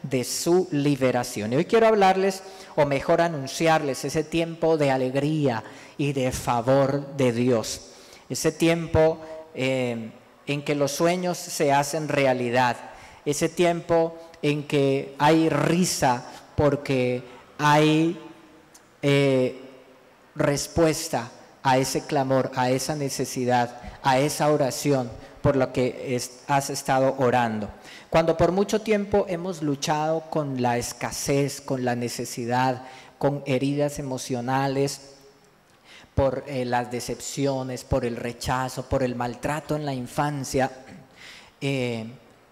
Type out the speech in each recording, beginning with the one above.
de su liberación. Y hoy quiero hablarles, o mejor anunciarles, ese tiempo de alegría y de favor de Dios. Ese tiempo en que los sueños se hacen realidad. Ese tiempo en que hay risa porque hay respuesta a ese clamor, a esa necesidad, a esa oración por lo que has estado orando. Cuando por mucho tiempo hemos luchado con la escasez, con la necesidad, con heridas emocionales, por las decepciones, por el rechazo, por el maltrato en la infancia,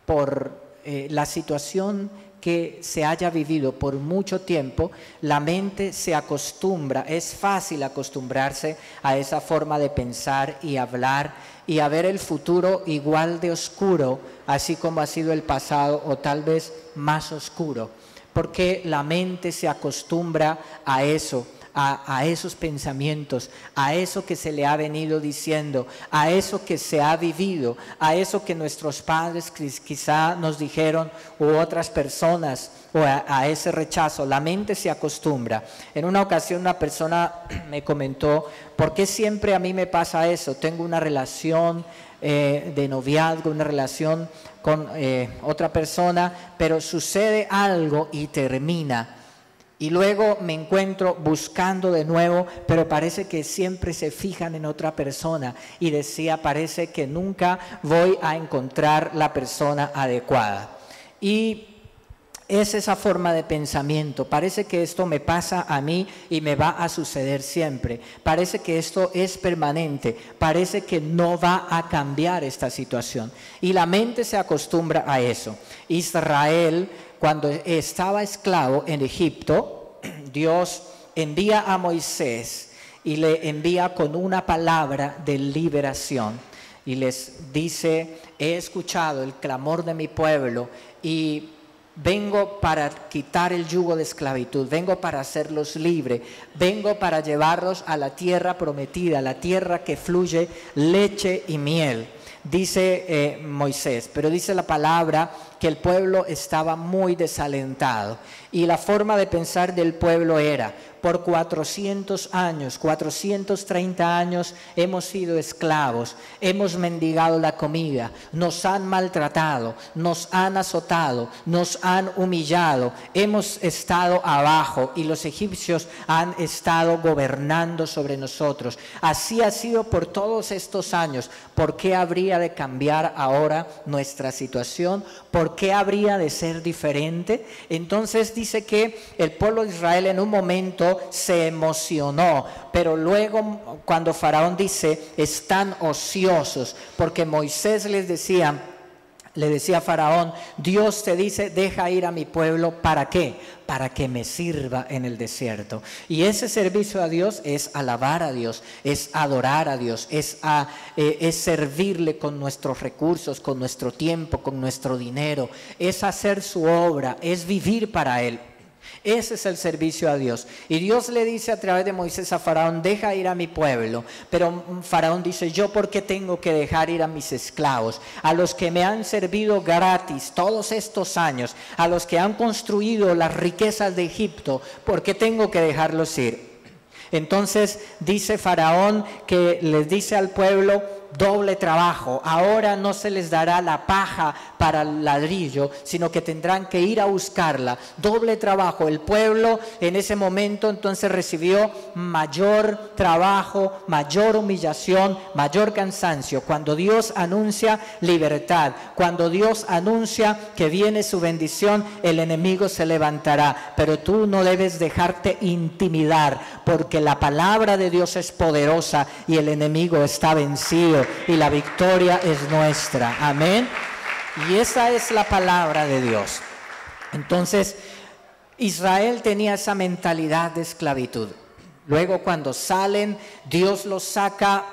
por la situación que se haya vivido por mucho tiempo, la mente se acostumbra, es fácil acostumbrarse a esa forma de pensar y hablar y a ver el futuro igual de oscuro, así como ha sido el pasado o tal vez más oscuro, porque la mente se acostumbra a eso. A esos pensamientos, a eso que se le ha venido diciendo, a eso que se ha vivido, a eso que nuestros padres quizá nos dijeron u otras personas, o a ese rechazo. La mente se acostumbra. En una ocasión una persona me comentó, ¿por qué siempre a mí me pasa eso? Tengo una relación de noviazgo, una relación con otra persona, pero sucede algo y termina. Y luego me encuentro buscando de nuevo, pero parece que siempre se fijan en otra persona. Y decía, parece que nunca voy a encontrar la persona adecuada. Y es esa forma de pensamiento. Parece que esto me pasa a mí y me va a suceder siempre. Parece que esto es permanente. Parece que no va a cambiar esta situación. Y la mente se acostumbra a eso. Israel, cuando estaba esclavo en Egipto, Dios envía a Moisés y le envía con una palabra de liberación. Y les dice, he escuchado el clamor de mi pueblo y vengo para quitar el yugo de esclavitud, vengo para hacerlos libres, vengo para llevarlos a la tierra prometida, la tierra que fluye leche y miel. Dice Moisés, pero dice la palabra que el pueblo estaba muy desalentado y la forma de pensar del pueblo era, por 400 años, 430 años hemos sido esclavos, hemos mendigado la comida, nos han maltratado, nos han azotado, nos han humillado, hemos estado abajo y los egipcios han estado gobernando sobre nosotros. Así ha sido por todos estos años. ¿Por qué habría de cambiar ahora nuestra situación? ¿Por qué habría de ser diferente? Entonces dice que el pueblo de Israel en un momento se emocionó, pero luego cuando Faraón dice, están ociosos, porque Moisés le decía a Faraón, Dios te dice, deja ir a mi pueblo, ¿para qué? Para que me sirva en el desierto. Y ese servicio a Dios es alabar a Dios, es adorar a Dios, es servirle con nuestros recursos, con nuestro tiempo, con nuestro dinero, es hacer su obra, es vivir para Él. Ese es el servicio a Dios. Y Dios le dice a través de Moisés a Faraón, deja ir a mi pueblo. Pero Faraón dice, ¿yo por qué tengo que dejar ir a mis esclavos? A los que me han servido gratis todos estos años, a los que han construido las riquezas de Egipto, ¿por qué tengo que dejarlos ir? Entonces dice Faraón que les dice al pueblo, doble trabajo, ahora no se les dará la paja para el ladrillo, sino que tendrán que ir a buscarla, doble trabajo. El pueblo en ese momento entonces recibió mayor trabajo, mayor humillación, mayor cansancio. Cuando Dios anuncia libertad, cuando Dios anuncia que viene su bendición, el enemigo se levantará, pero tú no debes dejarte intimidar, porque la palabra de Dios es poderosa y el enemigo está vencido y la victoria es nuestra. Amén. Y esa es la palabra de Dios. Entonces, Israel tenía esa mentalidad de esclavitud. Luego, cuando salen, Dios los saca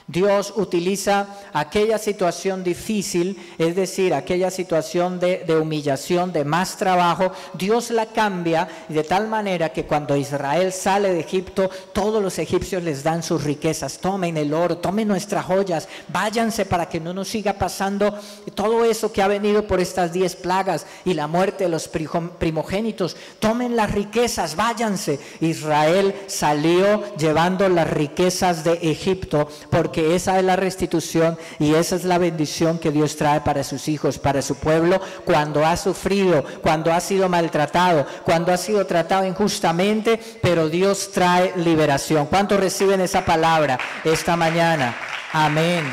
Dios utiliza aquella situación difícil, es decir, aquella situación de humillación, de más trabajo. Dios la cambia de tal manera que cuando Israel sale de Egipto, todos los egipcios les dan sus riquezas. Tomen el oro, tomen nuestras joyas, váyanse para que no nos siga pasando todo eso que ha venido por estas 10 plagas y la muerte de los primogénitos. Tomen las riquezas, váyanse. Israel salió llevando las riquezas de Egipto, porque esa es la restitución y esa es la bendición que Dios trae para sus hijos, para su pueblo, cuando ha sufrido, cuando ha sido maltratado, cuando ha sido tratado injustamente, pero Dios trae liberación. ¿Cuántos reciben esa palabra esta mañana? Amén.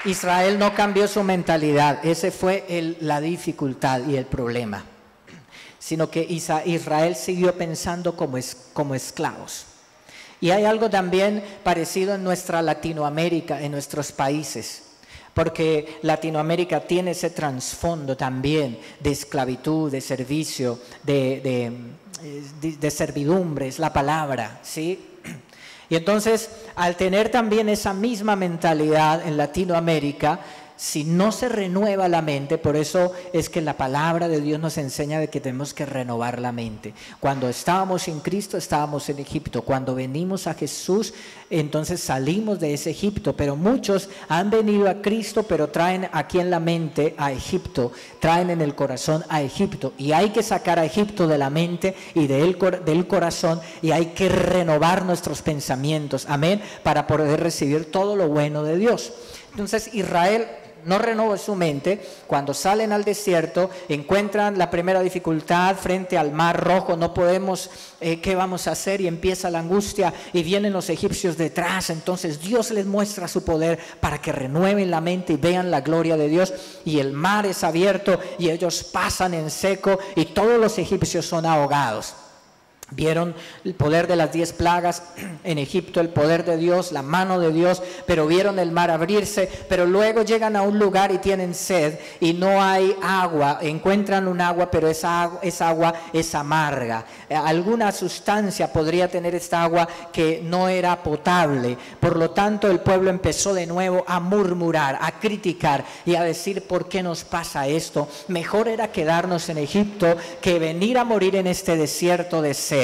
Israel no cambió su mentalidad, ese fue la dificultad y el problema, sino que Israel siguió pensando como esclavos. Y hay algo también parecido en nuestra Latinoamérica, en nuestros países, porque Latinoamérica tiene ese trasfondo también de esclavitud, de servicio, de servidumbre, es la palabra, ¿sí? Y entonces, al tener también esa misma mentalidad en Latinoamérica, si no se renueva la mente, por eso es que la palabra de Dios nos enseña de que tenemos que renovar la mente. Cuando estábamos en Cristo, estábamos en Egipto. Cuando venimos a Jesús, entonces salimos de ese Egipto. Pero muchos han venido a Cristo, pero traen aquí en la mente a Egipto, traen en el corazón a Egipto. Y hay que sacar a Egipto de la mente y del corazón, y hay que renovar nuestros pensamientos, amén, para poder recibir todo lo bueno de Dios. Entonces Israel no renovó su mente. Cuando salen al desierto, encuentran la primera dificultad frente al Mar Rojo. No podemos, ¿qué vamos a hacer? Y empieza la angustia y vienen los egipcios detrás. Entonces Dios les muestra su poder para que renueven la mente y vean la gloria de Dios. Y el mar es abierto y ellos pasan en seco y todos los egipcios son ahogados. Vieron el poder de las 10 plagas en Egipto, el poder de Dios, la mano de Dios, pero vieron el mar abrirse. Pero luego llegan a un lugar y tienen sed y no hay agua. Encuentran un agua, pero esa agua es amarga. Alguna sustancia podría tener esta agua que no era potable. Por lo tanto, el pueblo empezó de nuevo a murmurar, a criticar y a decir: ¿por qué nos pasa esto? Mejor era quedarnos en Egipto que venir a morir en este desierto de sed.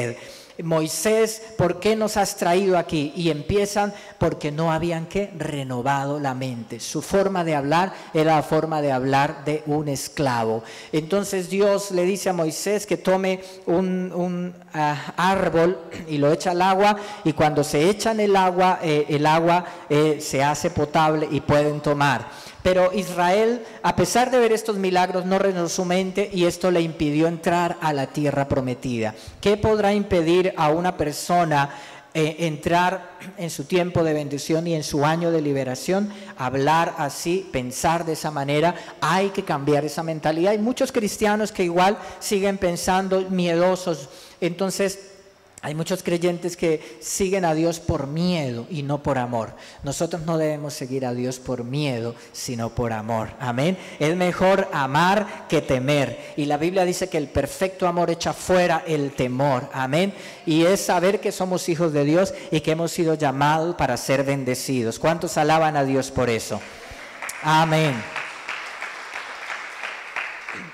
Moisés, ¿por qué nos has traído aquí? Y empiezan porque no habían renovado la mente. Su forma de hablar era la forma de hablar de un esclavo. Entonces Dios le dice a Moisés que tome un árbol y lo echa al agua, y cuando se echan el agua se hace potable y pueden tomar. Pero Israel, a pesar de ver estos milagros, no renovó su mente, y esto le impidió entrar a la tierra prometida. ¿Qué podrá impedir a una persona entrar en su tiempo de bendición y en su año de liberación? Hablar así, pensar de esa manera. Hay que cambiar esa mentalidad. Hay muchos cristianos que igual siguen pensando miedosos. Entonces, hay muchos creyentes que siguen a Dios por miedo y no por amor. Nosotros no debemos seguir a Dios por miedo, sino por amor. Amén. Es mejor amar que temer. Y la Biblia dice que el perfecto amor echa fuera el temor. Amén. Y es saber que somos hijos de Dios y que hemos sido llamados para ser bendecidos. ¿Cuántos alaban a Dios por eso? Amén.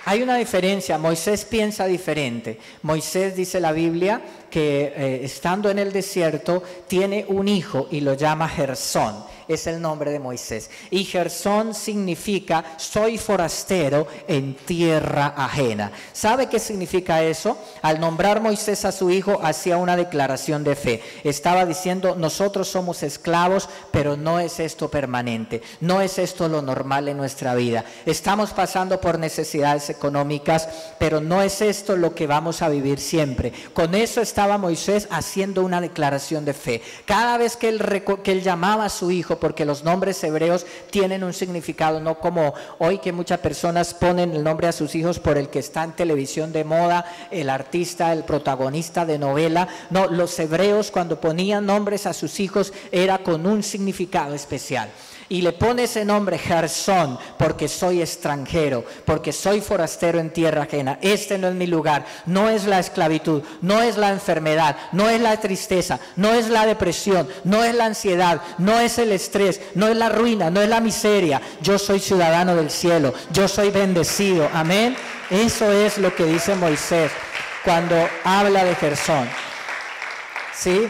Hay una diferencia. Moisés piensa diferente. Moisés, dice la Biblia, que estando en el desierto tiene un hijo y lo llama Gersón. Es el nombre de Moisés. Y Gersón significa soy forastero en tierra ajena. ¿Sabe qué significa eso? Al nombrar Moisés a su hijo, hacía una declaración de fe. Estaba diciendo: nosotros somos esclavos, pero no es esto permanente. No es esto lo normal en nuestra vida. Estamos pasando por necesidades económicas, pero no es esto lo que vamos a vivir siempre. Con eso estaba Moisés haciendo una declaración de fe. Cada vez que él llamaba a su hijo, porque los nombres hebreos tienen un significado, no como hoy que muchas personas ponen el nombre a sus hijos por el que está en televisión de moda, el artista, el protagonista de novela. No, los hebreos cuando ponían nombres a sus hijos era con un significado especial. y le pone ese nombre Gersón, porque soy extranjero, porque soy forastero en tierra ajena. Este no es mi lugar, no es la esclavitud, no es la enfermedad, no es la tristeza, no es la depresión, no es la ansiedad, no es el estrés, no es la ruina, no es la miseria. Yo soy ciudadano del cielo, yo soy bendecido, amén. Eso es lo que dice Moisés cuando habla de Gersón, ¿sí?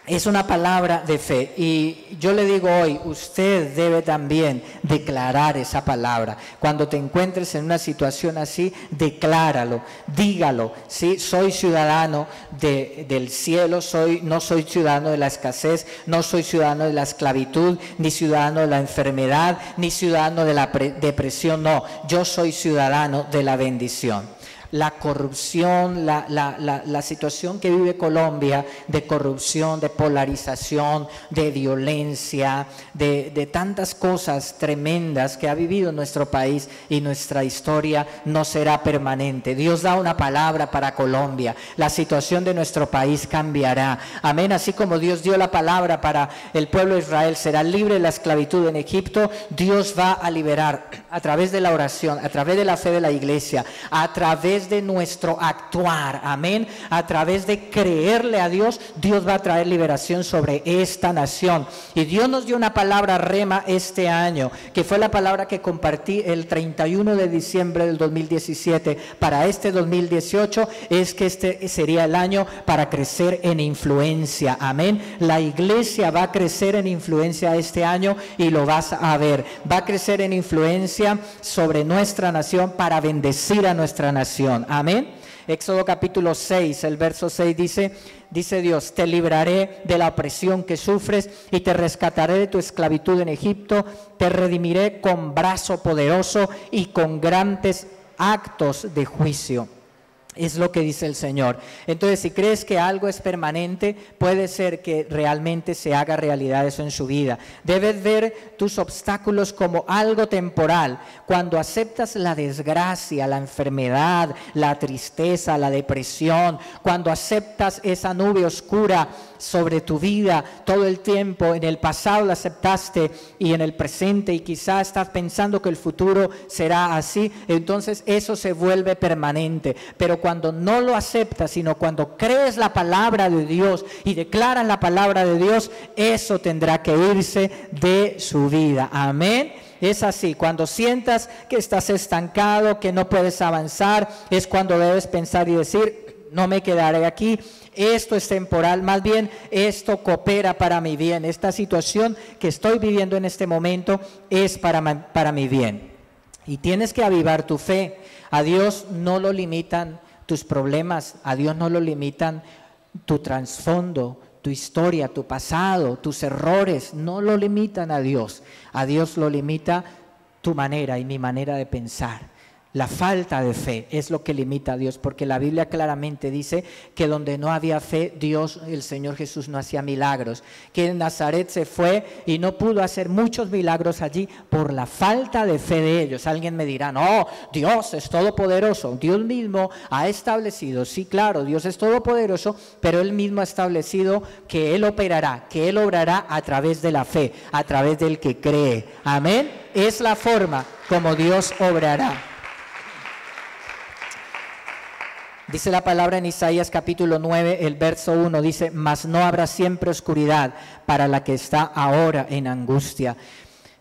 Es una palabra de fe, y yo le digo hoy, usted debe también declarar esa palabra. Cuando te encuentres en una situación así, decláralo, dígalo, ¿sí? Soy ciudadano del cielo, no soy ciudadano de la escasez, no soy ciudadano de la esclavitud, ni ciudadano de la enfermedad, ni ciudadano de la depresión, no, yo soy ciudadano de la bendición. La corrupción, la situación que vive Colombia de corrupción, de polarización, de violencia, de tantas cosas tremendas que ha vivido nuestro país y nuestra historia, no será permanente. Dios da una palabra para Colombia, la situación de nuestro país cambiará, amén. Así como Dios dio la palabra para el pueblo de Israel, será libre de la esclavitud en Egipto. Dios va a liberar a través de la oración, a través de la fe de la iglesia, a través de nuestro actuar, amén, a través de creerle a Dios. Dios va a traer liberación sobre esta nación. Y Dios nos dio una palabra rema este año, que fue la palabra que compartí el 31 de diciembre del 2017 para este 2018, es que este sería el año para crecer en influencia, amén. La iglesia va a crecer en influencia este año, y lo vas a ver, va a crecer en influencia sobre nuestra nación para bendecir a nuestra nación, amén. Éxodo capítulo 6, el verso 6 dice Dios: te libraré de la opresión que sufres y te rescataré de tu esclavitud en Egipto, te redimiré con brazo poderoso y con grandes actos de juicio. Es lo que dice el Señor. Entonces, si crees que algo es permanente, puede ser que realmente se haga realidad eso en su vida. Debes ver tus obstáculos como algo temporal. Cuando aceptas la desgracia, la enfermedad, la tristeza, la depresión, cuando aceptas esa nube oscura sobre tu vida todo el tiempo, en el pasado la aceptaste y en el presente, y quizá estás pensando que el futuro será así, entonces eso se vuelve permanente. Pero cuando no lo aceptas, sino cuando crees la palabra de Dios y declaras la palabra de Dios, eso tendrá que irse de su vida, amén. Es así, cuando sientas que estás estancado, que no puedes avanzar, es cuando debes pensar y decir: no me quedaré aquí, esto es temporal, más bien esto coopera para mi bien, esta situación que estoy viviendo en este momento es para mi bien. Y tienes que avivar tu fe. A Dios no lo limitan tus problemas, a Dios no lo limitan tu trasfondo, tu historia, tu pasado, tus errores, no lo limitan a Dios lo limita tu manera y mi manera de pensar. La falta de fe es lo que limita a Dios, porque la Biblia claramente dice que donde no había fe, Dios, el Señor Jesús, no hacía milagros. Que en Nazaret se fue y no pudo hacer muchos milagros allí por la falta de fe de ellos. Alguien me dirá: no, Dios es todopoderoso. Dios mismo ha establecido, sí, claro, Dios es todopoderoso, pero Él mismo ha establecido que Él operará, que Él obrará a través de la fe, a través del que cree. Amén. Es la forma como Dios obrará. Dice la palabra en Isaías capítulo 9, el verso 1, dice: mas no habrá siempre oscuridad para la que está ahora en angustia.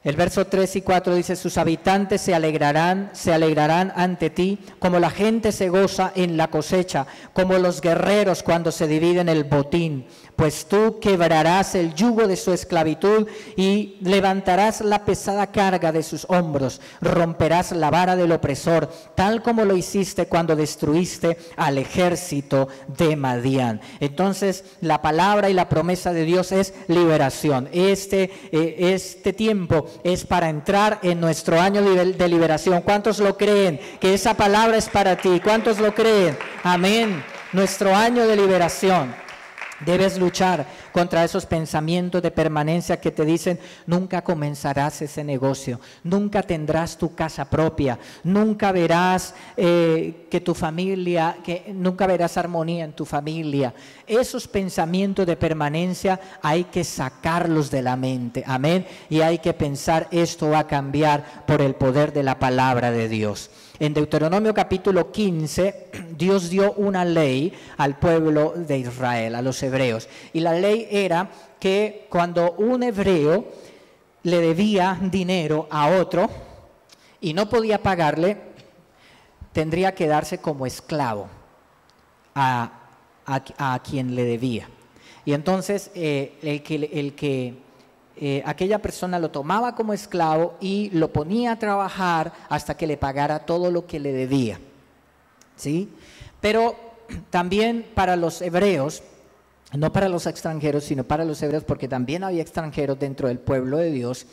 El verso 3 y 4 dice: sus habitantes se alegrarán ante ti, como la gente se goza en la cosecha, como los guerreros cuando se dividen el botín. Pues tú quebrarás el yugo de su esclavitud y levantarás la pesada carga de sus hombros, romperás la vara del opresor, tal como lo hiciste cuando destruiste al ejército de Madián. Entonces, la palabra y la promesa de Dios es liberación. Este tiempo es para entrar en nuestro año de liberación. ¿Cuántos lo creen? Que esa palabra es para ti. ¿Cuántos lo creen? Amén. Nuestro año de liberación. Debes luchar contra esos pensamientos de permanencia que te dicen: nunca comenzarás ese negocio, nunca tendrás tu casa propia, nunca verás nunca verás armonía en tu familia. Esos pensamientos de permanencia hay que sacarlos de la mente, amén, y hay que pensar: esto va a cambiar por el poder de la palabra de Dios. En Deuteronomio capítulo 15, Dios dio una ley al pueblo de Israel, a los hebreos. Y la ley era que cuando un hebreo le debía dinero a otro y no podía pagarle, tendría que darse como esclavo a quien le debía. Y entonces aquella persona lo tomaba como esclavo y lo ponía a trabajar hasta que le pagara todo lo que le debía, ¿sí? Pero también para los hebreos, no para los extranjeros, sino para los hebreos, porque también había extranjeros dentro del pueblo de Dios,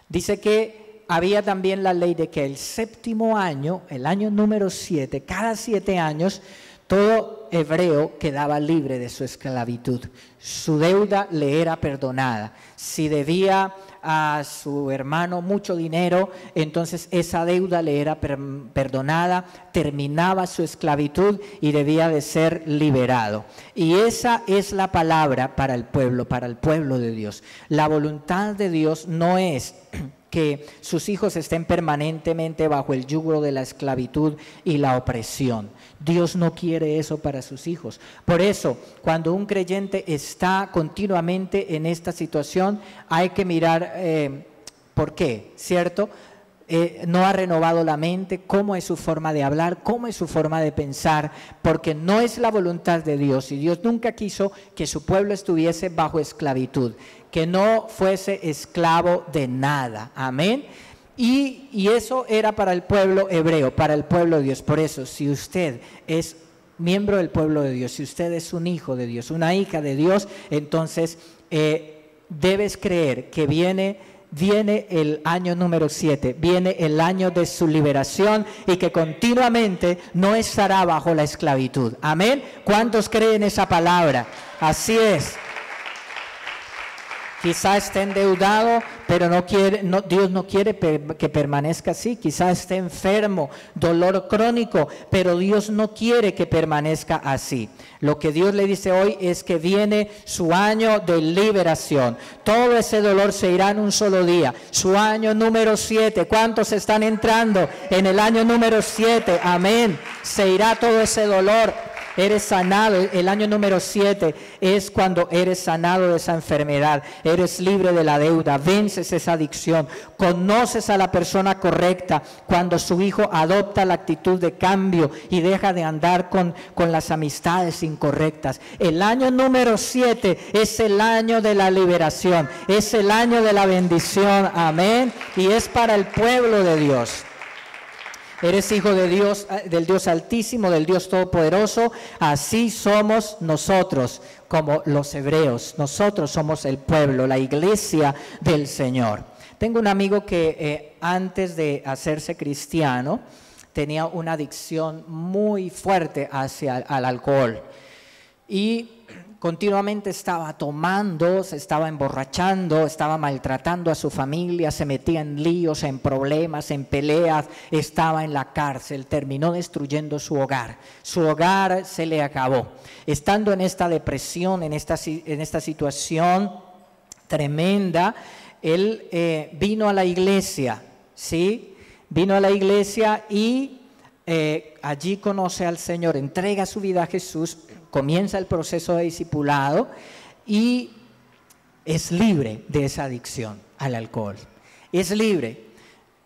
dice que había también la ley de que el séptimo año, el año número 7, cada 7 años, todo hebreo quedaba libre de su esclavitud. Su deuda le era perdonada. Si debía a su hermano mucho dinero, entonces esa deuda le era perdonada, terminaba su esclavitud y debía de ser liberado. Y esa es la palabra para el pueblo de Dios. La voluntad de Dios no es que sus hijos estén permanentemente bajo el yugo de la esclavitud y la opresión. Dios no quiere eso para sus hijos. Por eso, cuando un creyente está continuamente en esta situación, hay que mirar por qué, ¿cierto? No ha renovado la mente, cómo es su forma de hablar, cómo es su forma de pensar, porque no es la voluntad de Dios, y Dios nunca quiso que su pueblo estuviese bajo esclavitud, que no fuese esclavo de nada, amén. Y eso era para el pueblo hebreo, para el pueblo de Dios. Por eso, si usted es miembro del pueblo de Dios, si usted es un hijo de Dios, una hija de Dios, entonces debes creer que viene el año número 7, viene el año de su liberación y que continuamente no estará bajo la esclavitud. Amén. ¿Cuántos creen esa palabra? Así es. Quizá esté endeudado, pero Dios no quiere que permanezca así. Quizá esté enfermo, dolor crónico, pero Dios no quiere que permanezca así. Lo que Dios le dice hoy es que viene su año de liberación. Todo ese dolor se irá en un solo día. Su año número 7. ¿Cuántos están entrando en el año número 7? Amén. Se irá todo ese dolor. Eres sanado. El año número 7 es cuando eres sanado de esa enfermedad, eres libre de la deuda, vences esa adicción, conoces a la persona correcta cuando su hijo adopta la actitud de cambio y deja de andar con las amistades incorrectas. El año número 7 es el año de la liberación, es el año de la bendición, amén, y es para el pueblo de Dios. Eres hijo de Dios, del Dios Altísimo, del Dios Todopoderoso. Así somos nosotros, como los hebreos. Nosotros somos el pueblo, la iglesia del Señor. Tengo un amigo que antes de hacerse cristiano tenía una adicción muy fuerte al alcohol. Y continuamente estaba tomando, se estaba emborrachando, estaba maltratando a su familia, se metía en líos, en problemas, en peleas, estaba en la cárcel, terminó destruyendo su hogar. Su hogar se le acabó. Estando en esta depresión, en esta situación tremenda, él vino a la iglesia, ¿sí? Vino a la iglesia y allí conoce al Señor, entrega su vida a Jesús, comienza el proceso de discipulado y es libre de esa adicción al alcohol. Es libre.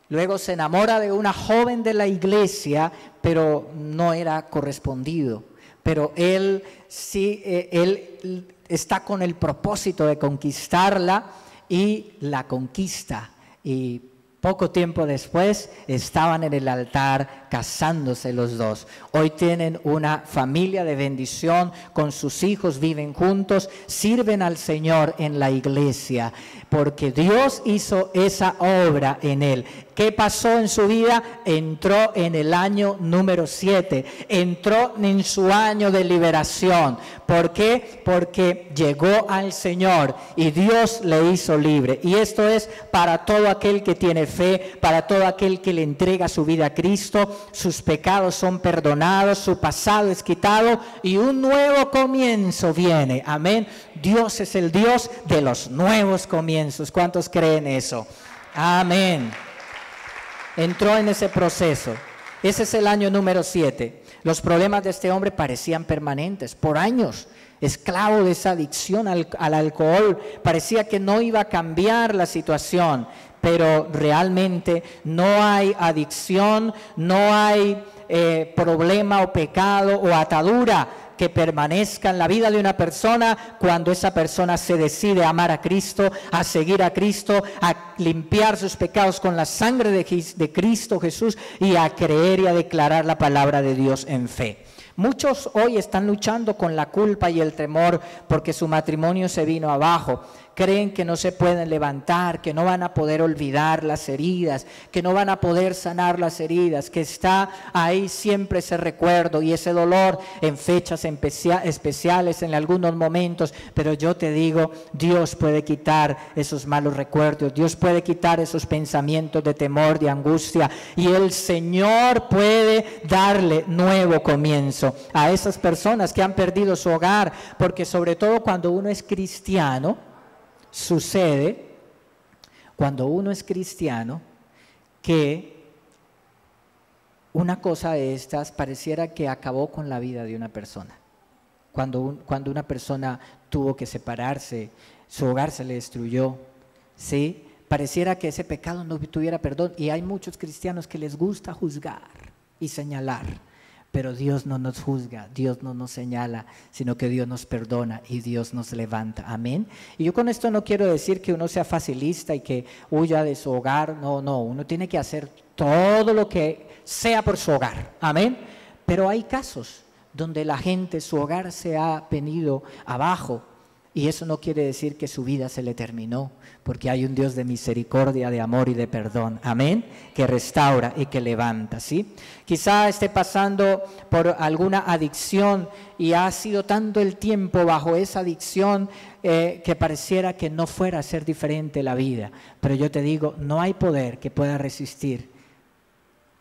Luego se enamora de una joven de la iglesia, pero no era correspondido. Pero él sí, él está con el propósito de conquistarla y la conquista. Y poco tiempo después estaban en el altar casándose los dos. Hoy tienen una familia de bendición con sus hijos, viven juntos, sirven al Señor en la iglesia, porque Dios hizo esa obra en él. ¿Qué pasó en su vida? Entró en el año número 7, entró en su año de liberación. ¿Por qué? Porque llegó al Señor y Dios le hizo libre. Y esto es para todo aquel que tiene fe, para todo aquel que le entrega su vida a Cristo. Sus pecados son perdonados, su pasado es quitado y un nuevo comienzo viene. Amén. Dios es el Dios de los nuevos comienzos. ¿Cuántos creen eso? Amén. Entró en ese proceso. Ese es el año número 7. Los problemas de este hombre parecían permanentes, por años, esclavo de esa adicción al alcohol. Parecía que no iba a cambiar la situación, pero realmente no hay adicción, no hay problema o pecado o atadura que permanezca en la vida de una persona cuando esa persona se decide a amar a Cristo, a seguir a Cristo, a limpiar sus pecados con la sangre de Cristo Jesús y a creer y a declarar la palabra de Dios en fe. Muchos hoy están luchando con la culpa y el temor porque su matrimonio se vino abajo. Creen que no se pueden levantar, que no van a poder olvidar las heridas, que no van a poder sanar las heridas, que está ahí siempre ese recuerdo y ese dolor en fechas especiales, en algunos momentos. Pero yo te digo, Dios puede quitar esos malos recuerdos, Dios puede quitar esos pensamientos de temor, de angustia, y el Señor puede darle nuevo comienzo a esas personas que han perdido su hogar, porque sobre todo cuando uno es cristiano, sucede cuando uno es cristiano que una cosa de estas pareciera que acabó con la vida de una persona. Cuando una persona tuvo que separarse, su hogar se le destruyó, ¿sí? Pareciera que ese pecado no tuviera perdón. Y hay muchos cristianos que les gusta juzgar y señalar. Pero Dios no nos juzga, Dios no nos señala, sino que Dios nos perdona y Dios nos levanta. Amén. Y yo con esto no quiero decir que uno sea facilista y que huya de su hogar. No, uno tiene que hacer todo lo que sea por su hogar. Amén. Pero hay casos donde la gente, su hogar se ha venido abajo. Y eso no quiere decir que su vida se le terminó, porque hay un Dios de misericordia, de amor y de perdón, amén, que restaura y que levanta, ¿sí? Quizá esté pasando por alguna adicción y ha sido tanto el tiempo bajo esa adicción que pareciera que no fuera a ser diferente la vida. Pero yo te digo, no hay poder que pueda resistir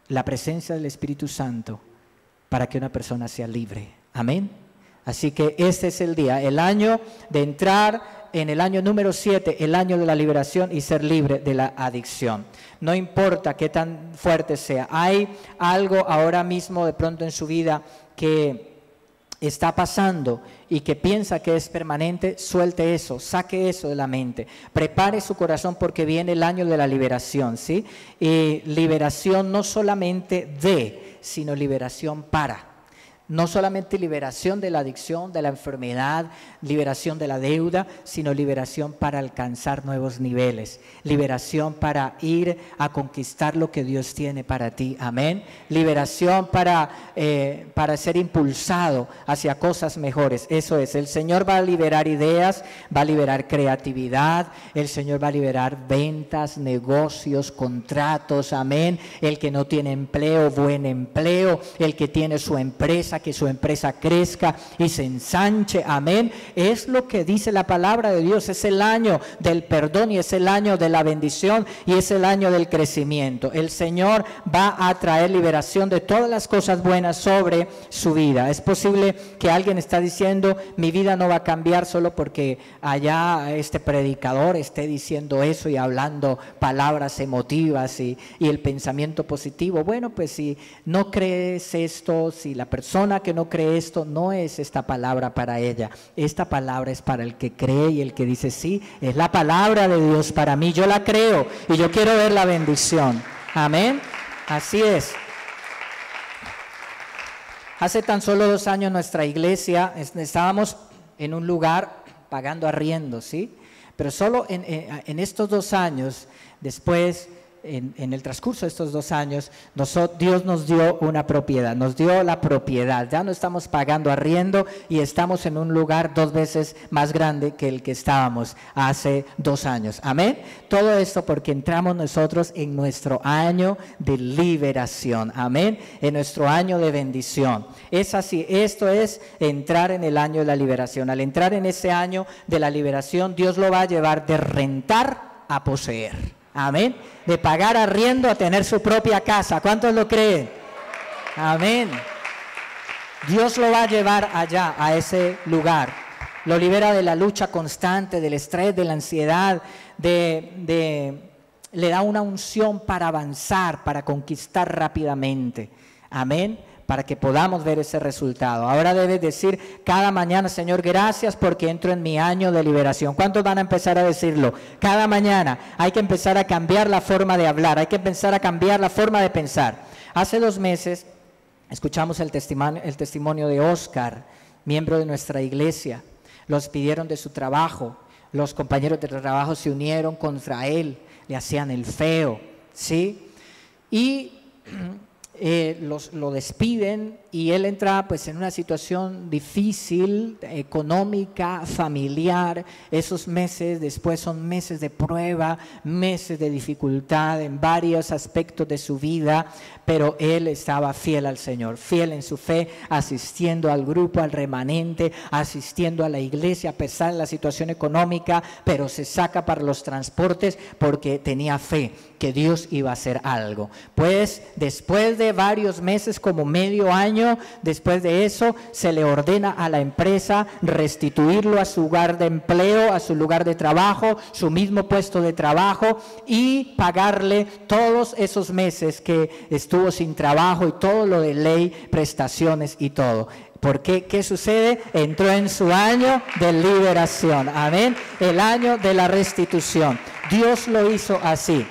la presencia del Espíritu Santo para que una persona sea libre, amén. Así que este es el día, el año de entrar en el año número 7, el año de la liberación y ser libre de la adicción. No importa qué tan fuerte sea. Hay algo ahora mismo de pronto en su vida que está pasando y que piensa que es permanente. Suelte eso, saque eso de la mente. Prepare su corazón porque viene el año de la liberación, ¿sí? Y liberación no solamente de, sino liberación para. No solamente liberación de la adicción, de la enfermedad, liberación de la deuda, sino liberación para alcanzar nuevos niveles, liberación para ir a conquistar lo que Dios tiene para ti, amén. Liberación para ser impulsado hacia cosas mejores. Eso es, el Señor va a liberar ideas, va a liberar creatividad, el Señor va a liberar ventas, negocios, contratos, amén. El que no tiene empleo, buen empleo, el que tiene su empresa, que su empresa crezca y se ensanche, amén. Es lo que dice la palabra de Dios. Es el año del perdón y es el año de la bendición y es el año del crecimiento. El Señor va a traer liberación de todas las cosas buenas sobre su vida. Es posible que alguien está diciendo, mi vida no va a cambiar solo porque allá este predicador esté diciendo eso y hablando palabras emotivas y el pensamiento positivo. Bueno, pues si no crees esto, si la persona que no cree esto, no es esta palabra para ella. Esta palabra es para el que cree y el que dice, sí, es la palabra de Dios para mí, yo la creo y yo quiero ver la bendición. Amén. Así es. Hace tan solo 2 años nuestra iglesia, estábamos en un lugar pagando arriendo, ¿sí? Pero solo en estos 2 años, después en el transcurso de estos 2 años, Dios nos dio una propiedad, nos dio la propiedad. Ya no estamos pagando arriendo y estamos en un lugar 2 veces más grande que el que estábamos hace 2 años. Amén. Todo esto porque entramos nosotros en nuestro año de liberación. Amén. En nuestro año de bendición. Es así, esto es entrar en el año de la liberación. Al entrar en ese año de la liberación, Dios lo va a llevar de rentar a poseer. Amén. De pagar arriendo a tener su propia casa. ¿Cuántos lo creen? Amén. Dios lo va a llevar allá, a ese lugar. Lo libera de la lucha constante, del estrés, de la ansiedad, le da una unción para avanzar, para conquistar rápidamente. Amén. Para que podamos ver ese resultado. Ahora debes decir cada mañana: Señor, gracias porque entro en mi año de liberación. ¿Cuántos van a empezar a decirlo? Cada mañana hay que empezar a cambiar la forma de hablar, hay que empezar a cambiar la forma de pensar. Hace 2 meses escuchamos el testimonio de Oscar, miembro de nuestra iglesia. Los pidieron de su trabajo, los compañeros de trabajo se unieron contra él, le hacían el feo, ¿sí? Y lo despiden y él entra pues en una situación difícil, económica, familiar. Esos meses después son meses de prueba, meses de dificultad en varios aspectos de su vida, pero él estaba fiel al Señor, fiel en su fe, asistiendo al grupo, al remanente, asistiendo a la iglesia a pesar de la situación económica, pero se saca para los transportes porque tenía fe que Dios iba a hacer algo. Pues después de varios meses, como medio año, después de eso se le ordena a la empresa restituirlo a su lugar de empleo, a su lugar de trabajo, su mismo puesto de trabajo, y pagarle todos esos meses que estuvo sin trabajo y todo lo de ley, prestaciones y todo. ¿Por qué? ¿Qué sucede? Entró en su año de liberación. Amén. El año de la restitución. Dios lo hizo así.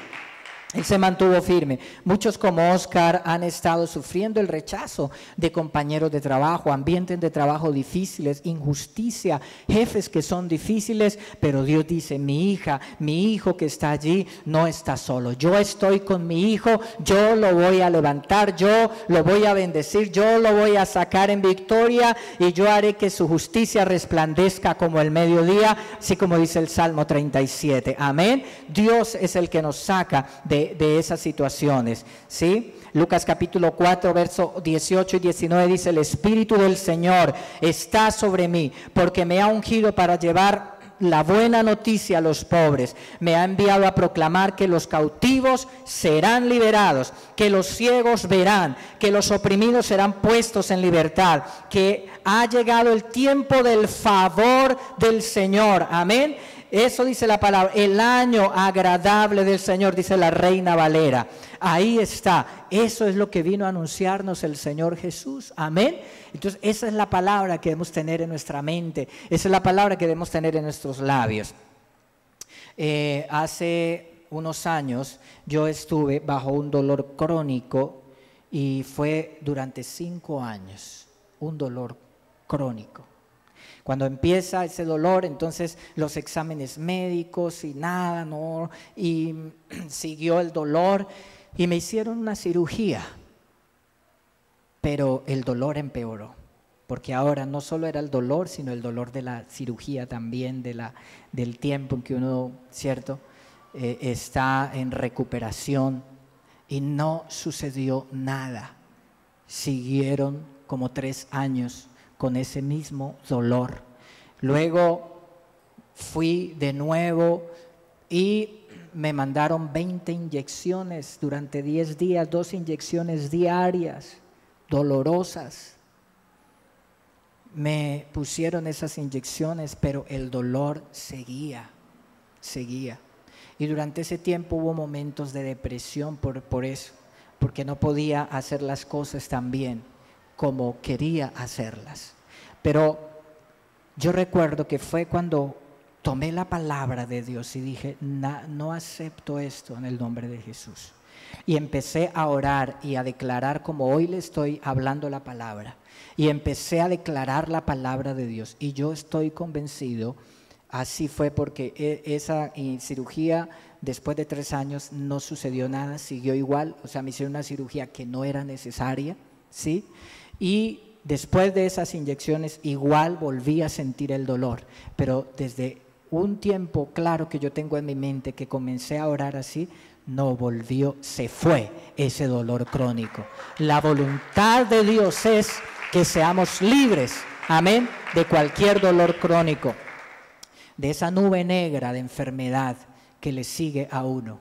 Él se mantuvo firme. Muchos como Oscar han estado sufriendo el rechazo de compañeros de trabajo, ambientes de trabajo difíciles, injusticia, jefes que son difíciles, pero Dios dice: mi hija, mi hijo que está allí no está solo. Yo estoy con mi hijo, yo lo voy a levantar, yo lo voy a bendecir, yo lo voy a sacar en victoria y yo haré que su justicia resplandezca como el mediodía, así como dice el Salmo 37. Amén. Dios es el que nos saca de esas situaciones, ¿sí? Lucas capítulo 4, verso 18 y 19 dice: el Espíritu del Señor está sobre mí, porque me ha ungido para llevar la buena noticia a los pobres. Me ha enviado a proclamar que los cautivos serán liberados, que los ciegos verán, que los oprimidos serán puestos en libertad, que ha llegado el tiempo del favor del Señor. Amén. Eso dice la palabra, el año agradable del Señor, dice la Reina Valera. Ahí está, eso es lo que vino a anunciarnos el Señor Jesús. Amén. Entonces esa es la palabra que debemos tener en nuestra mente, esa es la palabra que debemos tener en nuestros labios. Hace unos años yo estuve bajo un dolor crónico y fue durante 5 años, un dolor crónico. Cuando empieza ese dolor, entonces los exámenes médicos y nada, no, y siguió el dolor y me hicieron una cirugía, pero el dolor empeoró, porque ahora no solo era el dolor, sino el dolor de la cirugía también, del tiempo en que uno, ¿cierto?, está en recuperación, y no sucedió nada. Siguieron como 3 años con ese mismo dolor. Luego fui de nuevo y me mandaron 20 inyecciones durante 10 días, 2 inyecciones diarias, dolorosas. Me pusieron esas inyecciones, pero el dolor seguía. Y durante ese tiempo hubo momentos de depresión por eso, porque no podía hacer las cosas tan bien como quería hacerlas. Pero yo recuerdo que fue cuando tomé la palabra de Dios y dije: no acepto esto en el nombre de Jesús. Y empecé a orar y a declarar como hoy le estoy hablando la palabra. Y empecé a declarar la palabra de Dios. Y yo estoy convencido Así fue porque esa cirugía, después de 3 años, no sucedió nada, siguió igual. O sea, me hicieron una cirugía que no era necesaria, ¿sí? Y después de esas inyecciones, igual volví a sentir el dolor. Pero desde un tiempo claro que yo tengo en mi mente, que comencé a orar así, no volvió, se fue ese dolor crónico. La voluntad de Dios es que seamos libres, amén, de cualquier dolor crónico, de esa nube negra de enfermedad que le sigue a uno.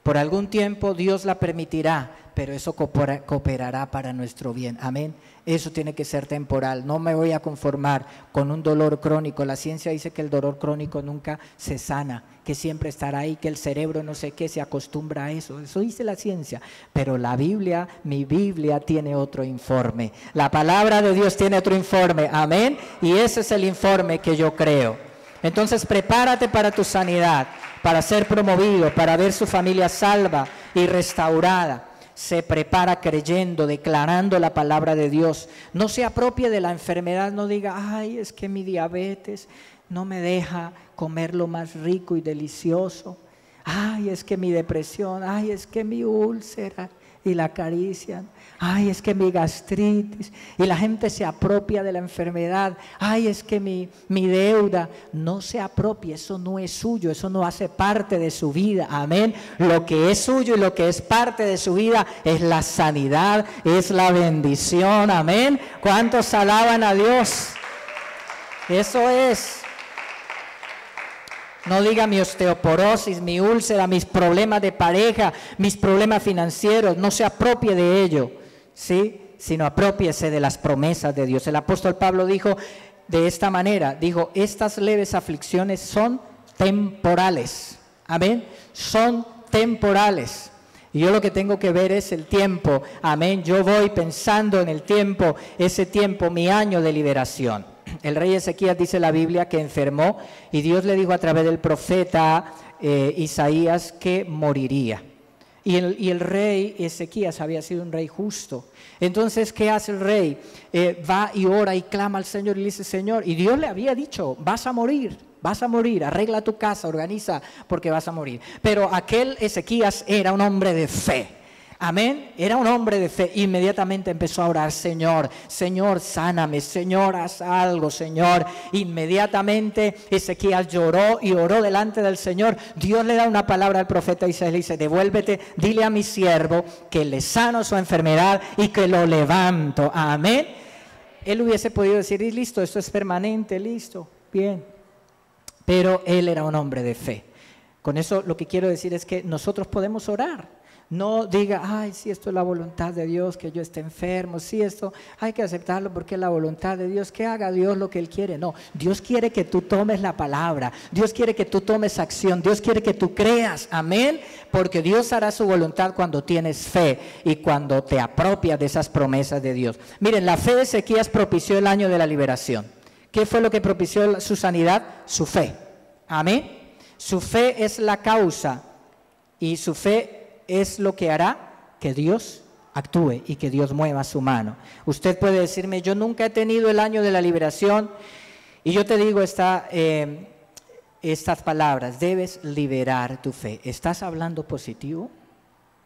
Por algún tiempo Dios la permitirá, pero eso cooperará para nuestro bien, amén. Eso tiene que ser temporal. No me voy a conformar con un dolor crónico. La ciencia dice que el dolor crónico nunca se sana, que siempre estará ahí, que el cerebro no sé qué se acostumbra a eso. Eso dice la ciencia. Pero la Biblia, mi Biblia tiene otro informe. La palabra de Dios tiene otro informe, amén. Y ese es el informe que yo creo. Entonces prepárate para tu sanidad, para ser promovido, para ver su familia salva y restaurada. Se prepara creyendo, declarando la palabra de Dios. No se apropie de la enfermedad, no diga, ay, es que mi diabetes no me deja comer lo más rico y delicioso. Ay, es que mi depresión, ay, es que mi úlcera, y la acarician. Ay, es que mi gastritis, y la gente se apropia de la enfermedad. Ay, es que mi deuda. No se apropie, eso no es suyo, eso no hace parte de su vida, amén. Lo que es suyo y lo que es parte de su vida es la sanidad, es la bendición, amén. ¿Cuántos alaban a Dios? Eso es. No diga mi osteoporosis, mi úlcera, mis problemas de pareja, mis problemas financieros. No se apropie de ello, ¿sí? Sino aprópiese de las promesas de Dios. El apóstol Pablo dijo de esta manera, dijo, estas leves aflicciones son temporales. Amén. Son temporales. Y yo lo que tengo que ver es el tiempo. Amén. Yo voy pensando en el tiempo, ese tiempo, mi año de liberación. El rey Ezequías, dice la Biblia, que enfermó y Dios le dijo a través del profeta Isaías que moriría. Y el rey Ezequías había sido un rey justo. Entonces, ¿qué hace el rey? Va y ora y clama al Señor y le dice, Señor, y Dios le había dicho, vas a morir, arregla tu casa, organiza porque vas a morir. Pero aquel Ezequías era un hombre de fe. Amén, era un hombre de fe. Inmediatamente empezó a orar, Señor, Señor, sáname, Señor, haz algo, Señor. Inmediatamente Ezequías lloró y oró delante del Señor. Dios le da una palabra al profeta Isaías, le dice, devuélvete, dile a mi siervo que le sano su enfermedad y que lo levanto, amén. Él hubiese podido decir, y listo, esto es permanente, listo, bien. Pero él era un hombre de fe. Con eso lo que quiero decir es que nosotros podemos orar. No diga, ay, si esto es la voluntad de Dios, que yo esté enfermo, si esto hay que aceptarlo porque es la voluntad de Dios, que haga Dios lo que Él quiere. No, Dios quiere que tú tomes la palabra, Dios quiere que tú tomes acción, Dios quiere que tú creas, amén, porque Dios hará su voluntad cuando tienes fe y cuando te apropias de esas promesas de Dios. Miren, la fe de Ezequías propició el año de la liberación. ¿Qué fue lo que propició su sanidad? Su fe, amén. Su fe es la causa y su fe es lo que hará que Dios actúe y que Dios mueva su mano. Usted puede decirme, yo nunca he tenido el año de la liberación, y yo te digo estas palabras, debes liberar tu fe. ¿Estás hablando positivo?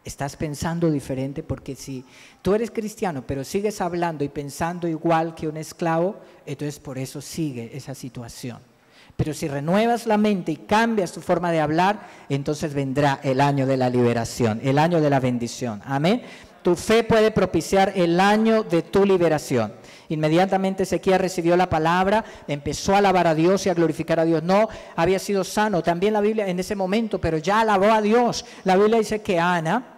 ¿Estás pensando diferente? Porque si tú eres cristiano, pero sigues hablando y pensando igual que un esclavo, entonces por eso sigue esa situación. Pero si renuevas la mente y cambias tu forma de hablar, entonces vendrá el año de la liberación, el año de la bendición. Amén. Tu fe puede propiciar el año de tu liberación. Inmediatamente Ezequías recibió la palabra, empezó a alabar a Dios y a glorificar a Dios. No había sido sano, también la Biblia en ese momento, pero ya alabó a Dios. La Biblia dice que Ana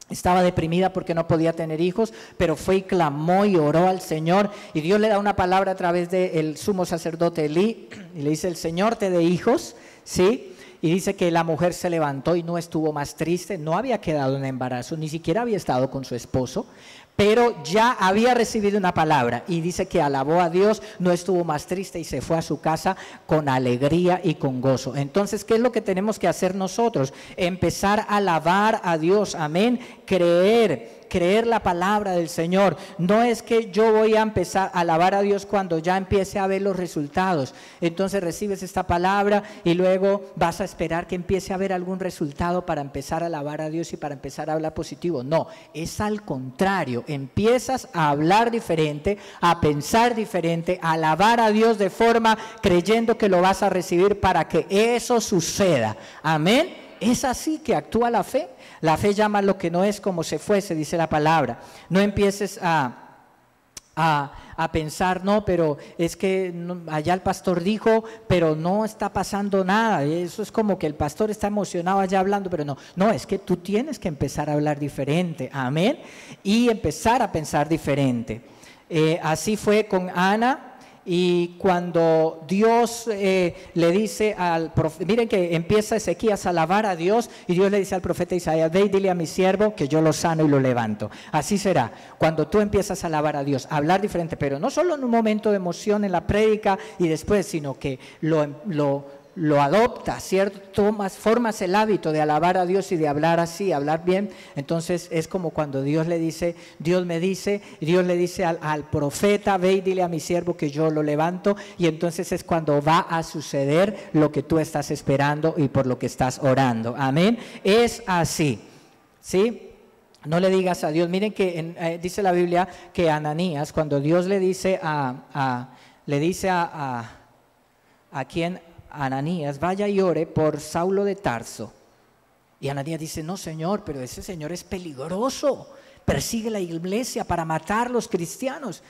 estaba deprimida porque no podía tener hijos, pero fue y clamó y oró al Señor, y Dios le da una palabra a través del sumo sacerdote Elí, y le dice, el Señor te dé hijos, ¿sí? Y dice que la mujer se levantó y no estuvo más triste, no había quedado en embarazo, ni siquiera había estado con su esposo, pero ya había recibido una palabra, y dice que alabó a Dios, no estuvo más triste y se fue a su casa con alegría y con gozo. Entonces, ¿qué es lo que tenemos que hacer nosotros? Empezar a alabar a Dios, amén, creer creer la palabra del Señor. No es que yo voy a empezar a alabar a Dios cuando ya empiece a ver los resultados. Entonces recibes esta palabra y luego vas a esperar que empiece a haber algún resultado para empezar a alabar a Dios y para empezar a hablar positivo. No, es al contrario. Empiezas a hablar diferente, a pensar diferente, a alabar a Dios de forma creyendo que lo vas a recibir para que eso suceda. Amén. Es así que actúa la fe. La fe llama lo que no es como se fuese, dice la palabra. No empieces a pensar, no, pero es que allá el pastor dijo, pero no está pasando nada. Eso es como que el pastor está emocionado allá hablando, pero no, es que tú tienes que empezar a hablar diferente, amén, y empezar a pensar diferente. Así fue con Ana. Y cuando Dios le dice al profeta, miren que empieza Ezequías a alabar a Dios y Dios le dice al profeta Isaías, ve y dile a mi siervo que yo lo sano y lo levanto. Así será, cuando tú empiezas a alabar a Dios, a hablar diferente, pero no solo en un momento de emoción en la prédica y después, sino que lo adoptas, ¿cierto? Formas el hábito de alabar a Dios y de hablar así, hablar bien. Entonces es como cuando Dios le dice al profeta, ve y dile a mi siervo que yo lo levanto, y entonces es cuando va a suceder lo que tú estás esperando y por lo que estás orando. Amén. Es así, ¿sí? No le digas a Dios, miren que dice la Biblia que Ananías, cuando Dios le dice a quien Ananías, vaya y ore por Saulo de Tarso. Y Ananías dice, no Señor, pero ese señor es peligroso, persigue la iglesia para matar a los cristianos.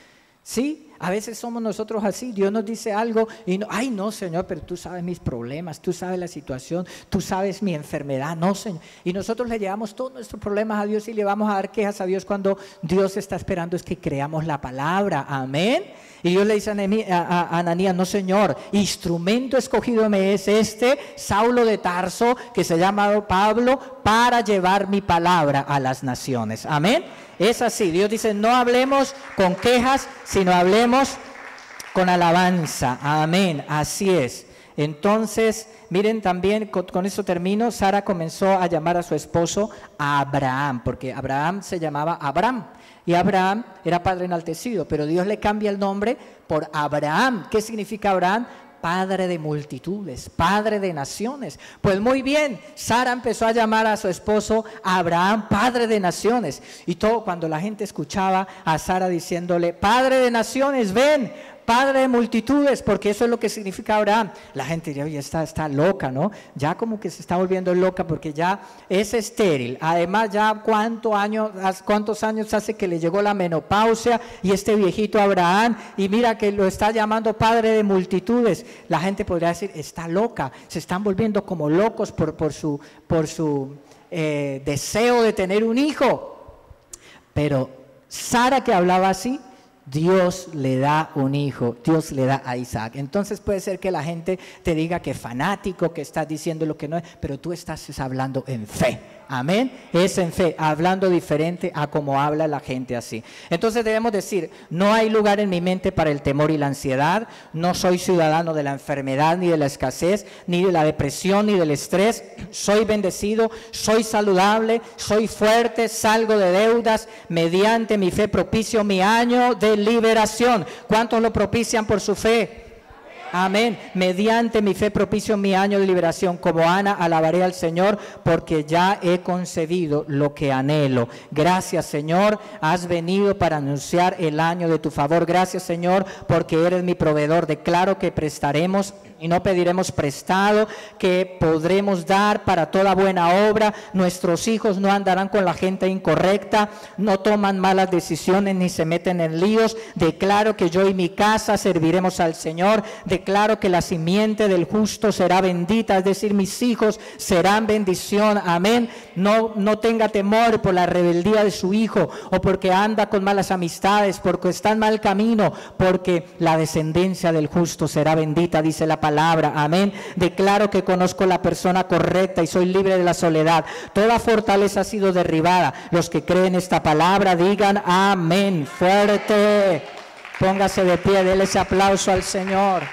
Sí, a veces somos nosotros así, Dios nos dice algo y no, ay no Señor, pero tú sabes mis problemas, tú sabes la situación, tú sabes mi enfermedad, no Señor. Y nosotros le llevamos todos nuestros problemas a Dios y le vamos a dar quejas a Dios cuando Dios está esperando es que creamos la palabra, amén. Y Dios le dice a Ananías, no Señor, instrumento escogido me es este, Saulo de Tarso, que se llama Pablo, para llevar mi palabra a las naciones, amén. Es así, Dios dice, no hablemos con quejas, sino hablemos con alabanza, amén, así es. Entonces, miren también, con eso termino, Sara comenzó a llamar a su esposo Abraham, porque Abraham se llamaba Abram, y Abraham era padre enaltecido, pero Dios le cambia el nombre por Abraham. ¿Qué significa Abraham? Padre de multitudes, padre de naciones. Pues muy bien, Sara empezó a llamar a su esposo Abraham, padre de naciones. Y todo cuando la gente escuchaba a Sara diciéndole, padre de naciones, ven, padre de multitudes, porque eso es lo que significa Abraham. La gente diría, oye, está loca, ¿no? Ya como que se está volviendo loca porque ya es estéril. Además, ya cuántos años hace que le llegó la menopausia y este viejito Abraham, y mira que lo está llamando padre de multitudes. La gente podría decir, está loca, se están volviendo como locos por su deseo de tener un hijo. Pero Sara, que hablaba así, Dios le da un hijo, Dios le da a Isaac. Entonces puede ser que la gente te diga que fanático, que estás diciendo lo que no es, pero tú estás hablando en fe. Amén, es en fe, hablando diferente a como habla la gente así. Entonces debemos decir, no hay lugar en mi mente para el temor y la ansiedad, no soy ciudadano de la enfermedad, ni de la escasez, ni de la depresión, ni del estrés, soy bendecido, soy saludable, soy fuerte, salgo de deudas, mediante mi fe propicio mi año de liberación. ¿Cuántos lo propician por su fe? Amén. Mediante mi fe propicio mi año de liberación. Como Ana alabaré al Señor porque ya he concebido lo que anhelo. Gracias Señor, has venido para anunciar el año de tu favor. Gracias Señor porque eres mi proveedor. Declaro que prestaremos y no pediremos prestado, que podremos dar para toda buena obra. Nuestros hijos no andarán con la gente incorrecta, no toman malas decisiones ni se meten en líos. Declaro que yo y mi casa serviremos al Señor. Declaro que la simiente del justo será bendita, es decir, mis hijos serán bendición. Amén. No tenga temor por la rebeldía de su hijo o porque anda con malas amistades, porque está en mal camino, porque la descendencia del justo será bendita, dice la palabra. Amén. Declaro que conozco la persona correcta y soy libre de la soledad. Toda fortaleza ha sido derribada. Los que creen esta palabra digan amén. Fuerte. Póngase de pie, déle ese aplauso al Señor.